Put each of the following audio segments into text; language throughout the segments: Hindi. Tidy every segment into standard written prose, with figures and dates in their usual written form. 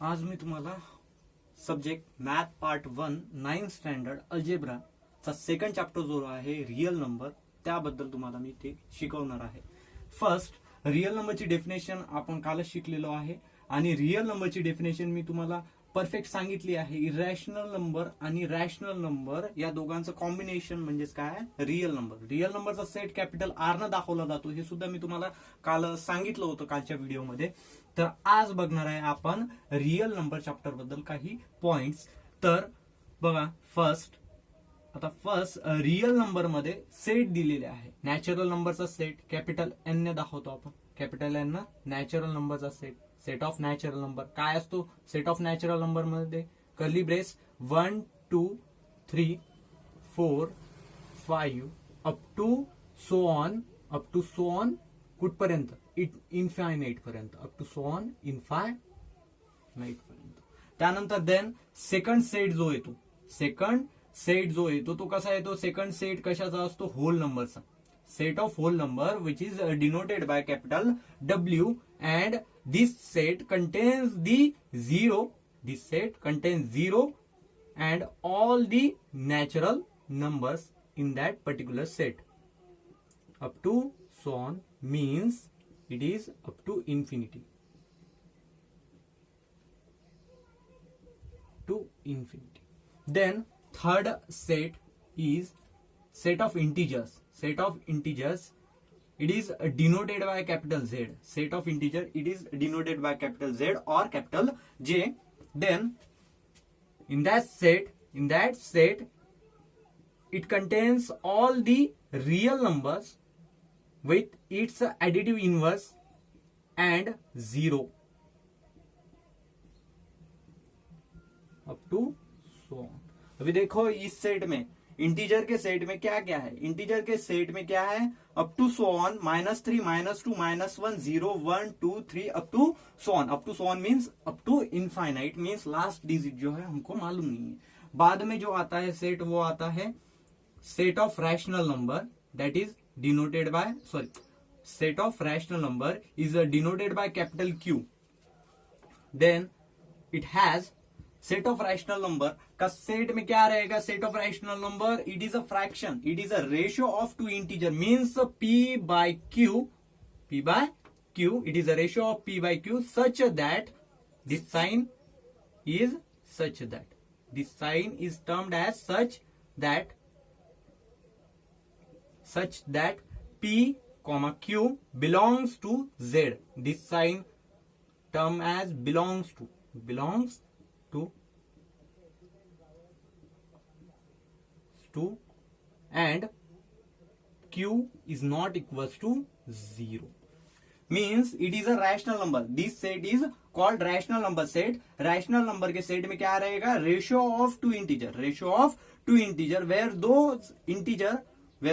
आज मी तुम्हाला subject math part 1 9th standard algebra चा सेकंड चॅप्टर जो आहे रियल नंबर त्याबद्दल तुम्हाला मी ते शिकवणार आहे. फर्स्ट रियल नंबरची डेफिनेशन आपण कालच शिकलेलो आहे आणि रियल नंबरची डेफिनेशन मी तुम्हाला परफेक्ट सांगितली आहे. इरॅशनल नंबर आणि रॅशनल नंबर या दोघांचं कॉम्बिनेशन म्हणजेच काय रियल नंबर. रियल नंबरचा सेट कॅपिटल आर न दाखवला जातो हे सुद्धा मी तुम्हाला काल सांगितलं होतं कालच्या व्हिडिओमध्ये. तर आज बघणार आहे आपण रियल नंबर चॅप्टर बद्दल काही पॉइंट्स. तर बघा फर्स्ट रियल नंबर मध्ये सेट दिलेले आहे. नॅचरल नंबरचा सेट कॅपिटल एन ने दाखवतो आपण. कॅपिटल एन ना नॅचरल नंबरचा set. Set of natural number काय असतो? सेट ऑफ नॅचरल नंबर मध्ये curly brace 1 2 3 4 5 up to so on कुठपर्यंत? इन्फायनाइट पर्यंत. Up to so on infinite पर्यंत. त्यानंतर देन सेकंड सेट जो येतो तो कसा येतो? सेकंड सेट कशाचा असतो? होल नंबरचा. Set of whole number which is denoted by capital W and this set contains the zero. This set contains zero and all the natural numbers in that particular set. Up to so on means it is up to infinity. To infinity. Then third set is set of integers. Set of integers, it is denoted by capital Z. Set of integer, it is denoted by capital Z or capital J. Then in that set it contains all the real numbers with its additive inverse and 0 up to so on. अभी देखो इस सेट में इंटीजर के सेट में क्या क्या है? इंटीजर के सेट में क्या है? Up to so on -3 -2 -1 0 1 2 3 up to so on. Up to so on means up to infinite means last digit जो है हमको मालूम नहीं है. बाद में जो आता है सेट वो आता है set of rational number that is denoted by set of rational number is denoted by capital Q. Then it has set of rational number का सेट में क्या रहेगा? Set of rational number it is a fraction. It is a ratio of two integer means P by Q. It is a ratio of P by Q such that this sign is termed as such that P comma Q belongs to Z. This sign term as belongs to and Q is not equals to 0 means it is a rational number. This set is called rational number set. rational number के सेट में क्या रहेगा? ratio of two integer where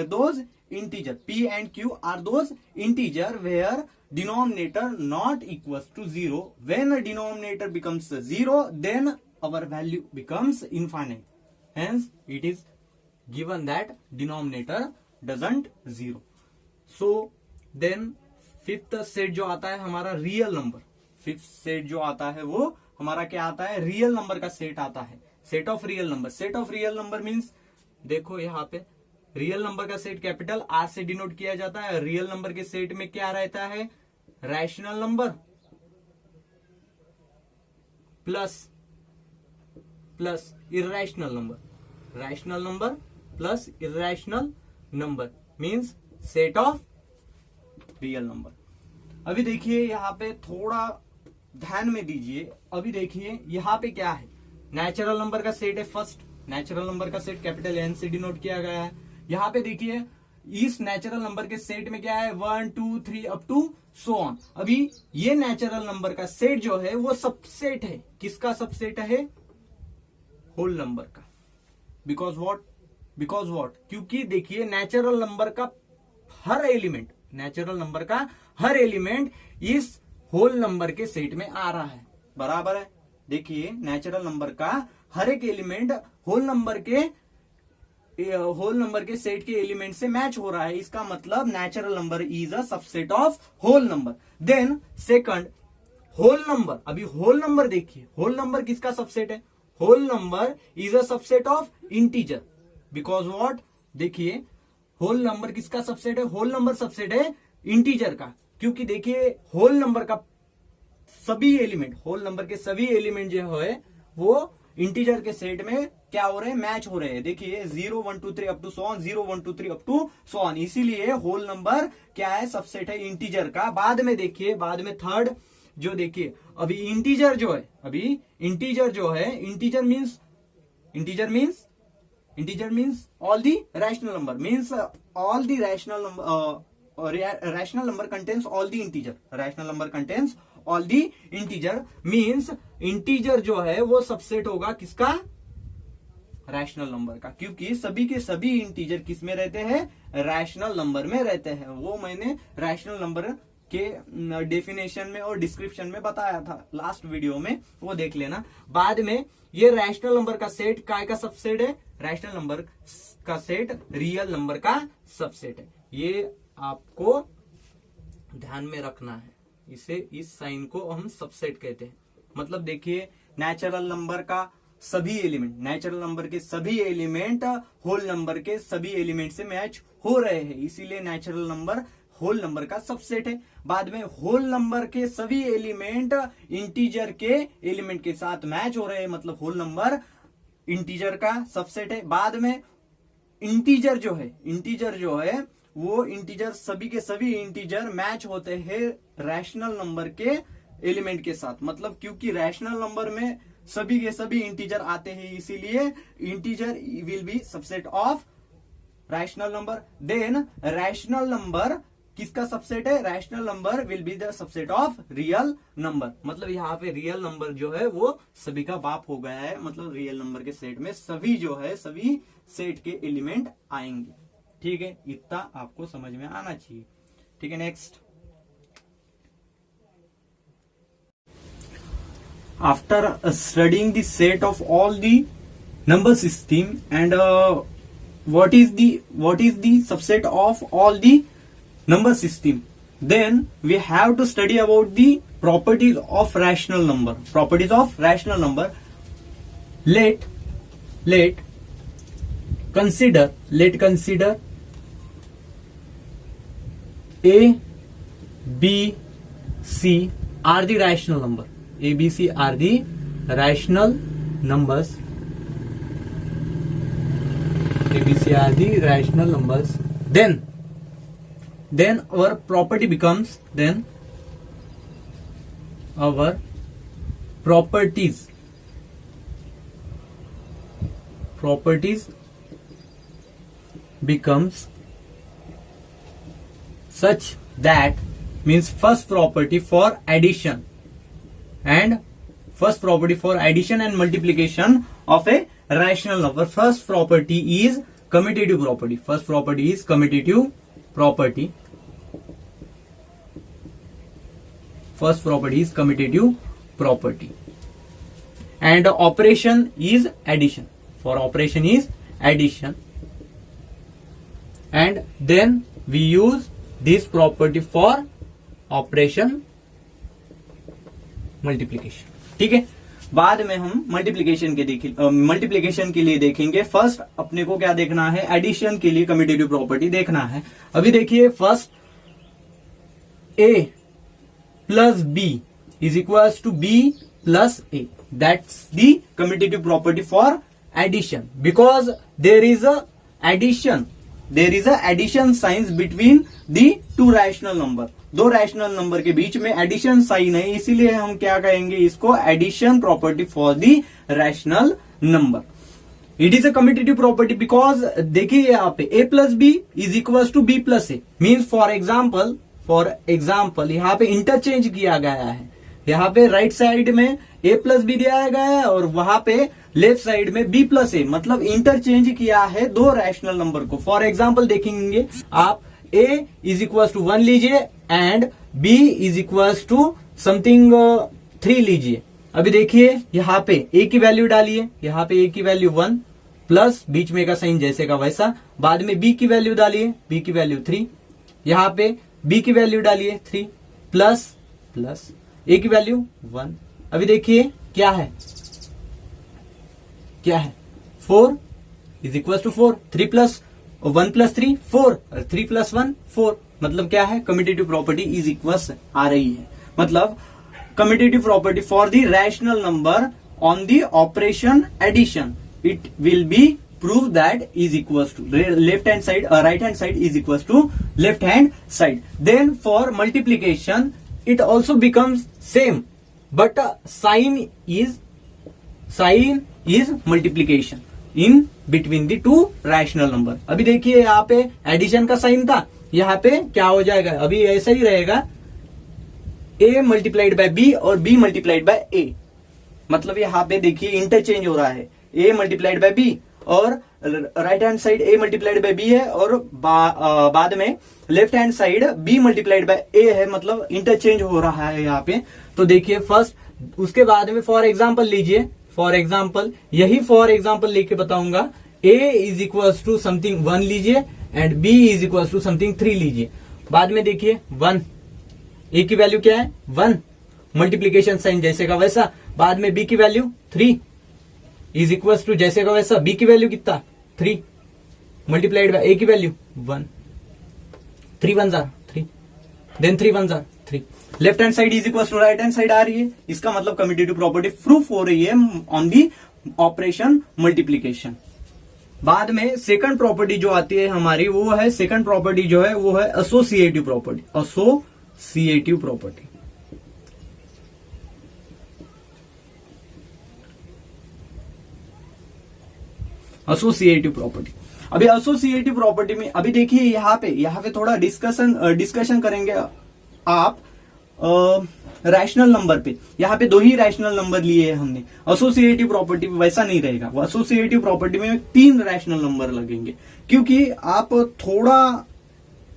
those integer P and Q are those integer where denominator not equals to 0. when a denominator becomes 0 then our value becomes infinite. hence it is given that denominator doesn't 0. so then fifth set जो आता है हमारा रियल नंबर. फिफ्थ सेट जो आता है वो हमारा क्या आता है? रियल नंबर का सेट आता है. Set of real number. Set of real number means देखो यहाँ पे रियल नंबर का सेट कैपिटल आर से डिनोट किया जाता है. रियल नंबर के सेट में क्या रहता है? Rational number plus irrational number. Rational number plus irrational number means set of real number. अभी देखिए यहाँ पे थोड़ा ध्यान में दीजिए. अभी देखिए यहाँ पे क्या है? नेचुरल नंबर का सेट है. फर्स्ट नेचुरल नंबर का सेट कैपिटल एन से डिनोट किया गया है. यहाँ पे देखिए इस नेचुरल नंबर के सेट में क्या है? 1 2 3 अप टू सो ऑन. अभी ये नेचुरल नंबर का सेट जो है वो सबसेट है. किसका सबसेट है? होल नंबर का. बिकॉज वॉट क्योंकि देखिए नेचुरल नंबर का हर एलिमेंट इस होल नंबर के सेट में आ रहा है. बराबर है. देखिए नेचुरल नंबर का हर एक एलिमेंट होल नंबर के सेट के एलिमेंट से मैच हो रहा है. इसका मतलब natural number is a subset of whole number. Then second whole number, अभी होल नंबर देखिए, होल नंबर किसका सबसेट है? Whole number is a subset of integer, because what, देखिए होल नंबर किसका सबसेट है? होल नंबर सबसेट है इंटीजर का, क्योंकि देखिए होल नंबर का सभी एलिमेंट, होल नंबर के सभी एलिमेंट जो है वो इंटीजर के सेट में क्या हो रहे हैं? मैच हो रहे हैं। देखिए 0 1 2 3 up to so on, 0 1 2 3 up to so on, इसीलिए होल नंबर क्या है? सबसेट है इंटीजर का। बाद में देखिए, बाद में थर्ड जो देखिए, अभी इंटीजर जो है, अभी इंटीजर जो है, integer means all the rational number, means all the rational number, rational number contains all the integer, rational number contains all the integer, means integer जो है वो सबसेट होगा किसका? रैशनल नंबर का, क्योंकि सभी के सभी इंटीजर किस में रहते हैं? रैशनल नंबर में रहते हैं। वो मैंने रैशनल नंबर के डेफिनेशन में और डिस्क्रिप्शन में बताया था लास्ट वीडियो में, वो देख लेना। बाद में ये रैशनल नंबर का सेट काय का सबसेट है? रैशनल नंबर का सेट रियल नंबर का सबसेट है। ये आपको ध्यान में रखना है, इसे, इस साइन को हम सबसेट कहते हैं। मतलब देखिए नेचुरल नंबर का सभी एलिमेंट, नेचुरल नंबर के सभी एलिमेंट होल नंबर के सभी एलिमेंट से मैच हो रहे हैं, इसीलिए नेचुरल नंबर होल नंबर का सबसेट है। बाद में होल नंबर के सभी एलिमेंट इंटीजर के एलिमेंट के साथ मैच हो रहे हैं, मतलब होल नंबर इंटीजर का सबसेट है। बाद में इंटीजर जो है वो इंटीजर, सभी के सभी इंटीजर मैच होते हैं रैशनल नंबर के एलिमेंट के साथ, मतलब क्योंकि रैशनल नंबर में सभी के सभी इंटीजर आते हैं, इसीलिए integer will be subset of rational number. Then rational number किसका सबसेट है? Rational number will be the subset of real number, मतलब यहाँ पे रियल नंबर जो है वो सभी का बाप हो गया है, मतलब रियल नंबर के सेट में सभी जो है, सभी सेट के एलिमेंट आएंगे। ठीक है, इतना आपको समझ में आना चाहिए। ठीक है, next, after studying the set of all the number system and what is the subset of all the number system, then we have to study about the properties of rational number. Let consider a, b, c are the rational number. A, b, c are the rational numbers. ABC are the rational numbers. Then our property becomes, our properties becomes such that, means first property for addition and multiplication of a rational number. First property is commutative property. And operation is addition. For operation is addition. And then we use this property for operation multiplication. ठीक है, बाद में हम मल्टीप्लीकेशन के लिए देखेंगे। फर्स्ट अपने को क्या देखना है? एडिशन के लिए कम्यूटेटिव प्रॉपर्टी देखना है। अभी देखिए, first a plus b is equals to b plus a, that's the commutative property for addition, because there is a addition signs between the two rational number. दो रैशनल नंबर के बीच में एडिशन साइन है, इसीलिए हम क्या कहेंगे इसको? Addition property for the rational number. It is a commutative property because देखिए यहाँ पे a plus b is equal to b plus a, means for example यहाँ पे इंटरचेंज किया गया है। यहाँ पे राइट साइड में a प्लस बी दिया गया है और वहां पे लेफ्ट साइड में b प्लस ए, मतलब इंटरचेंज किया है दो रैशनल नंबर को। फॉर एग्जाम्पल देखेंगे आप, a इज इक्वल टू 1 लीजिए and b is equal to something 3 लीजिए। अभी देखिए यहाँ पे a की वैल्यू डालिए, यहाँ पे a की वैल्यू 1 प्लस बीच में का साइन जैसे का वैसा, बाद में b की वैल्यू डालिए, b की वैल्यू 3, यहाँ पे b की वैल्यू डालिए 3 प्लस, ए की वैल्यू 1। अभी देखिए क्या है 4 is equal to 4, 3 plus 1 plus 3 4, 3 plus 1 4, मतलब क्या है, कम्यूटेटिव प्रॉपर्टी इज इक्वल आ रही है। मतलब commutative property for the rational number on the operation addition, it will be prove that is equals to left hand side, right hand side is equals to left hand side. Then for multiplication it also becomes same, but sign is multiplication in between the two rational number. अभी देखिए यहाँ पे एडिशन का साइन था, यहाँ पे क्या हो जाएगा, अभी ऐसा ही रहेगा, a मल्टीप्लाइड बाय b और b मल्टीप्लाइड बाय a। मतलब यहाँ पे देखिए इंटरचेंज हो रहा है, a मल्टीप्लाइड बाय b और right hand side a multiplied by b है, और बाद में left hand side b multiplied by a है, मतलब इंटरचेंज हो रहा है यहाँ पे। तो देखिए फर्स्ट, उसके बाद में फॉर एग्जांपल लीजिए, फॉर एग्जांपल यही फॉर एग्जांपल लेके बताऊंगा, a is equal to something 1 लीजिए and b is equal to something 3 लीजिए। बाद में देखिए 1, a की वैल्यू क्या है 1, मल्टीप्लीकेशन साइन जैसे का वैसा। बाद में b की वैल्यू 3 इज इक्वल टू जैसे का वैसा, b की वैल्यू कितना 3 मल्टीप्लाइड बाय a की वैल्यू 1, 3 1 जार 3, देन 3 1 जार 3। Left hand side is equal to right hand side आ रही है, इसका मतलब कम्यूटेटिव प्रॉपर्टी प्रूफ हो रही है ऑन दी ऑपरेशन मल्टीप्लीकेशन। बाद में सेकंड प्रॉपर्टी जो आती है हमारी, वो है सेकंड प्रॉपर्टी जो है वो है associative property. Associative property, associative property. अभी एसोसिएटिव प्रॉपर्टी में अभी देखिए यहाँ पे थोड़ा डिस्कशन करेंगे आप रैशनल नंबर पे। यहाँ पे 2 ही रैशनल नंबर लिए हैं हमने, एसोसिएटिव प्रॉपर्टी में वैसा नहीं रहेगा। वो एसोसिएटिव प्रॉपर्टी में 3 रैशनल नंबर लगेंगे, क्योंकि आप थोड़ा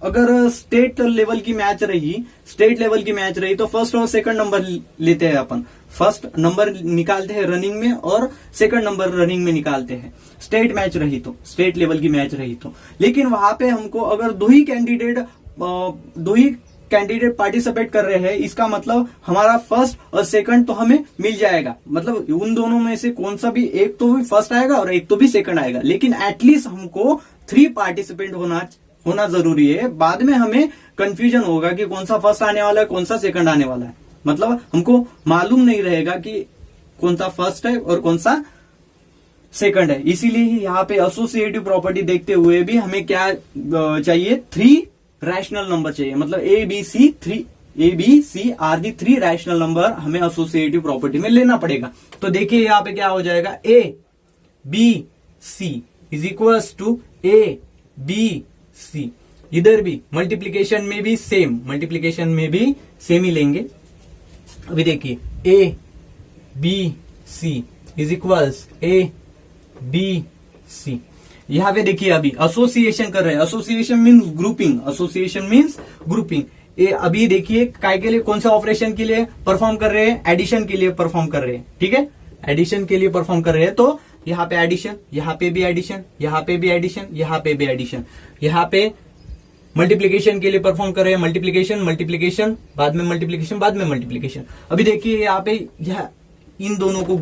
अगर स्टेट लेवल की मैच रही तो फर्स्ट और सेकंड नंबर लेते हैं अपन। फर्स्ट नंबर निकालते हैं रनिंग में और सेकंड नंबर रनिंग में निकालते हैं, स्टेट मैच रही तो, स्टेट लेवल की मैच रही तो। लेकिन वहां पे हमको अगर 2 ही कैंडिडेट पार्टिसिपेट कर रहे हैं, इसका मतलब हमारा फर्स्ट और सेकंड तो हमें मिल जाएगा। मतलब उन दोनों में से कौन सा भी एक तो भी फर्स्ट आएगा और एक तो भी सेकंड आएगा, लेकिन एटलीस्ट हमको 3 पार्टिसिपेंट होना जरूरी है। बाद में हमें कंफ्यूजन होगा कि कौन सा फर्स्ट आने वाला है, कौन सा सेकंड आने वाला है। मतलब हमको मालूम नहीं रहेगा कि कौन सा फर्स्ट है और कौन सा सेकंड है। इसीलिए यहाँ पे एसोसिएटिव प्रॉपर्टी देखते हुए भी हमें क्या चाहिए, 3 रैशनल नंबर चाहिए। मतलब a b c are the 3 rational number हमें एसोसिएटिव प्रॉपर्टी में लेना पड़ेगा। तो देखिए यहाँ पे क्या हो जाएगा, a b c is equal to a b c. इधर भी मल्टीप्लीकेशन में भी सेम ही लेंगे। अभी देखिए a b c is equals a b c. यहाँ पे देखिए अभी एसोसिएशन कर रहे हैं, एसोसिएशन मीन्स ग्रुपिंग। अभी देखिए काय के लिए, कौन सा ऑपरेशन के लिए परफॉर्म कर रहे हैं, एडिशन के लिए परफॉर्म कर रहे हैं। ठीक है, एडिशन के लिए परफॉर्म कर रहे हैं, तो यहाँ पे एडिशन, यहाँ पे भी एडिशन, यहाँ पे भी एडिशन, यहाँ पे भी एडिशन। यहाँ पे मल्टीप्लीकेशन के लिए परफॉर्म कर रहे हैं, मल्टीप्लीकेशन बाद में मल्टीप्लीकेशन। अभी देखिए यहाँ पे इन दोनों को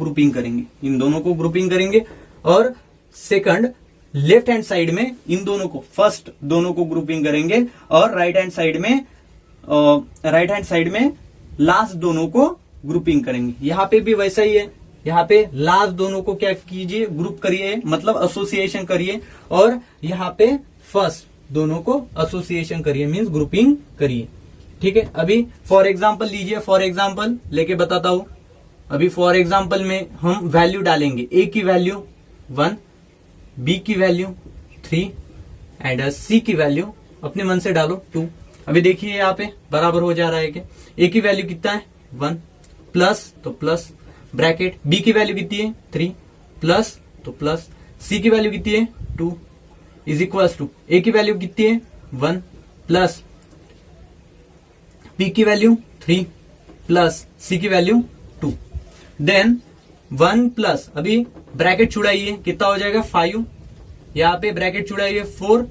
ग्रुपिंग करेंगे और सेकंड लेफ्ट हैंड साइड में इन दोनों को, फर्स्ट दोनों को ग्रुपिंग करेंगे और राइट हैंड साइड में लास्ट दोनों को ग्रुपिंग करेंगे। यहाँ पे भी वैसा ही है, यहाँ पे लास्ट दोनों को क्या कीजिए, ग्रुप करिए, मतलब एसोसिएशन करिए, और यहाँ पे फर्स्ट दोनों को एसोसिएशन करिए, मीन्स ग्रुपिंग करिए। ठीक है, अभी फॉर एग्जाम्पल लीजिए, फॉर एग्जाम्पल लेके बताता हूं। अभी फॉर एग्जाम्पल में हम वैल्यू डालेंगे, ए की वैल्यू 1, बी की वैल्यू 3 एंड सी की वैल्यू अपने मन से डालो 2। अभी देखिए यहाँ पे बराबर हो जा रहा है कि ए की वैल्यू कितना है 1, प्लस तो प्लस ब्रैकेट, बी की वैल्यू कितनी है 3, प्लस तो प्लस, सी की वैल्यू कितनी है 2 इज इक्वल टू, ए की वैल्यू कितनी है 1, प्लस बी की वैल्यू 3, प्लस सी की वैल्यू 2। देन 1 प्लस, अभी ब्रैकेट छुड़ाइए, कितना हो जाएगा 5, यहाँ पे ब्रैकेट छुड़ाइए 4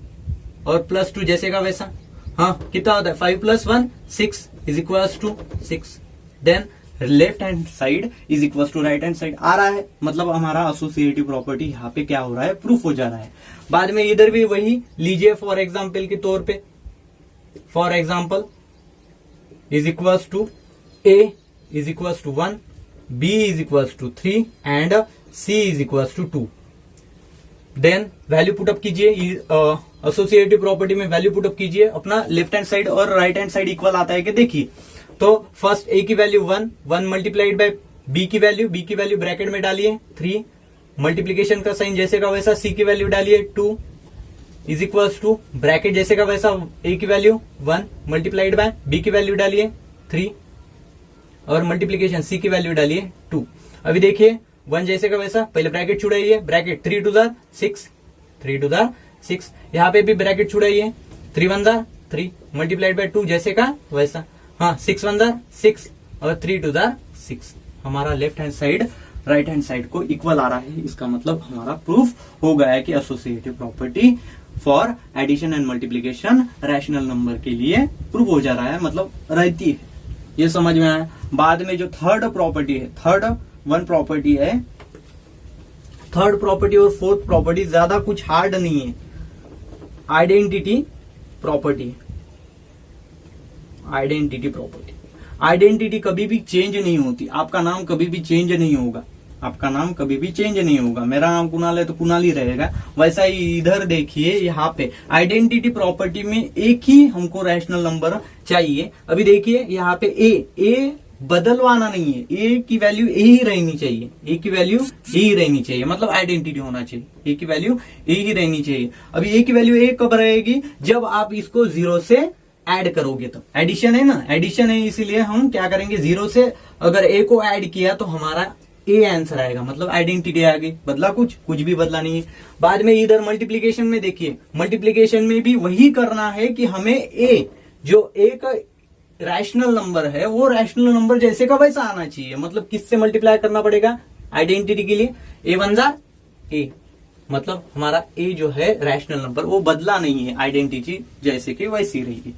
और प्लस 2 जैसे का वैसा। हाँ, कितना होता है 5 + 1 6 is equal to 6। Then left hand side is equal to right hand side आ रहा है, मतलब हमारा एसोसिएटिव प्रॉपर्टी यहाँ पे क्या हो रहा है, प्रूफ हो जा रहा है। बाद में इधर भी वही लीजिए, फॉर एग्जाम्पल के तौर पे, for example is equal to A is equal to 1, b is equal to 3 and c is equal to 2। Then value put up कीजिए, एसोसिएटिव प्रॉपर्टी में वैल्यू पुटअप कीजिए अपना, लेफ्ट हैंड साइड और राइट हैंड साइड इक्वल आता है कि देखिए। तो फर्स्ट ए की वैल्यू 1 मल्टीप्लाइड बाय बी की वैल्यू ब्रैकेट में डालिए 3, मल्टीप्लीकेशन का साइन जैसे का वैसा, सी की वैल्यू डालिए 2 इज इक्वल टू ब्रैकेट जैसे का वैसा ए की वैल्यू 1 मल्टीप्लाइड बाय बी की वैल्यू डालिए 3 और मल्टीप्लीकेशन सी की वैल्यू डालिए 2। अभी देखिए 1 जैसे का वैसा, पहले ब्रैकेट छुड़ाइए, ब्रैकेट 3 टू द 6, यहाँ पे भी ब्रैकेट छुड़ाइए, 3 1 द 3 मल्टीप्लाइड बाय 2 जैसे का वैसा, हाँ 6 1 द 6 और 3 टू द 6। हमारा left hand side right hand side को इक्वल आ रहा है, इसका मतलब हमारा प्रूफ हो गया है कि associative property for addition and multiplication rational number के लिए प्रूफ हो जा रहा है, मतलब रहती है। ये समझ में आया। बाद में जो थर्ड प्रॉपर्टी है, थर्ड प्रॉपर्टी है, थर्ड प्रॉपर्टी और फोर्थ प्रॉपर्टी ज्यादा कुछ हार्ड नहीं है, आइडेंटिटी प्रॉपर्टी। आइडेंटिटी कभी भी चेंज नहीं होती, आपका नाम कभी भी चेंज नहीं होगा, मेरा नाम कुणाल है तो कुणाल ही रहेगा। वैसा ही इधर देखिए, यहाँ पे आइडेंटिटी प्रॉपर्टी में एक ही हमको रैशनल नंबर चाहिए। अभी देखिए यहाँ पे ए बदलवाना नहीं है, ए की वैल्यू ए ही रहनी चाहिए, मतलब आइडेंटिटी होना चाहिए, ए की वैल्यू ए ही रहनी चाहिए। अभी ए की वैल्यू ए कब रहेगी, जब आप इसको 0 से ऐड करोगे, तो एडिशन है ना, एडिशन है, इसीलिए हम क्या करेंगे, 0 से अगर ए को ऐड किया तो हमारा ए आंसर आएगा, मतलब आइडेंटिटी आ गई। बदला कुछ भी बदला नहीं है। बाद में इधर मल्टीप्लीकेशन में देखिए, मल्टीप्लीकेशन में भी वही करना है कि हमें ए जो एक रैशनल नंबर है वो रैशनल नंबर जैसे का वैसा आना चाहिए, मतलब किससे मल्टीप्लाई करना पड़ेगा आइडेंटिटी के लिए, ए 1 जा ए, मतलब हमारा ए जो है रैशनल नंबर वो बदला नहीं है, आइडेंटिटी जैसे कि वैसी रहेगी।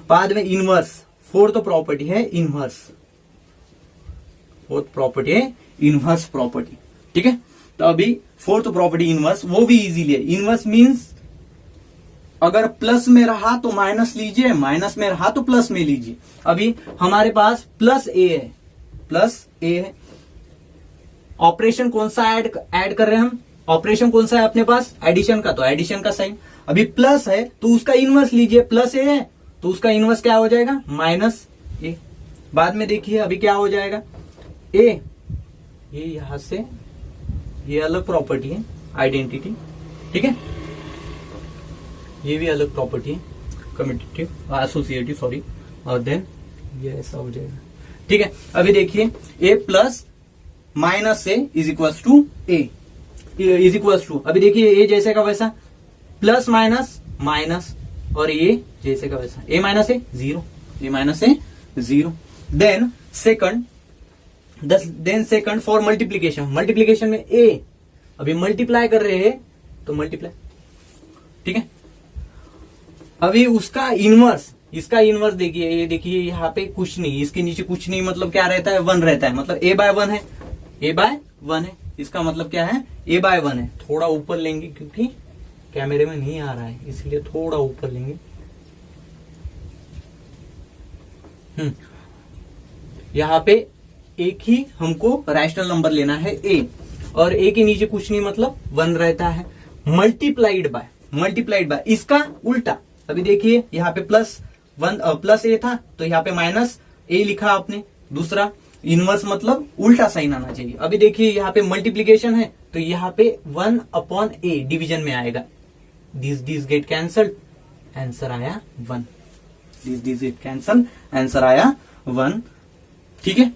बाद में इनवर्स, फोर्थ प्रॉपर्टी है इनवर्स प्रॉपर्टी, ठीक है। तो अभी फोर्थ प्रॉपर्टी इनवर्स, वो भी इजीली है। इनवर्स मींस अगर प्लस में रहा तो माइनस लीजिए, माइनस में रहा तो प्लस में लीजिए। अभी हमारे पास प्लस ए है, ऑपरेशन कौन सा ऐड कर रहे हैं हम, ऑपरेशन कौन सा है अपने पास, एडिशन का, तो एडिशन का साइन। अभी प्लस है तो उसका इनवर्स लीजिए, प्लस ए है तो उसका इनवर्स क्या हो जाएगा, माइनस ए। बाद में देखिए अभी क्या हो जाएगा, ए, ये यहां से ये अलग प्रॉपर्टी है आइडेंटिटी, ठीक है, ये भी अलग प्रॉपर्टी है कम्यूटेटिव एसोसिएटिव, सॉरी, और देन ये ऐसा हो जाएगा, ठीक है। अभी देखिए A plus minus A is equal to A is equal to, अभी देखिए ए जैसे का वैसा, प्लस माइनस माइनस, और ए जैसे का वैसा, A minus A 0, then second for multiplication में ए, अभी मल्टीप्लाई कर रहे हैं तो मल्टीप्लाई, ठीक है। अभी उसका इनवर्स, इसका इनवर्स देखिए, ये देखिए यहाँ पे कुछ नहीं, इसके नीचे कुछ नहीं, मतलब क्या रहता है, 1 रहता है, मतलब a बाय 1 है, इसका मतलब क्या है, a बाय 1 है। थोड़ा ऊपर लेंगे क्योंकि कैमरे में नहीं आ रहा है, इसलिए थोड़ा ऊपर लेंगे। यहाँ पे एक ही हमको रैशनल नंबर लेना है a, और a के नीचे कुछ नहीं, मतलब 1 रहता है, मल्टीप्लाइड बाय इसका उल्टा। अभी देखिए यहाँ पे प्लस ए था तो यहाँ पे माइनस ए लिखा आपने, दूसरा इनवर्स मतलब उल्टा साइन आना चाहिए। अभी देखिए यहाँ पे मल्टीप्लीकेशन है तो यहाँ पे 1/a डिवीजन में आएगा, दिस गेट कैंसल्ड, आंसर आया 1, दिस गेट कैंसल, आंसर आया 1, ठीक है।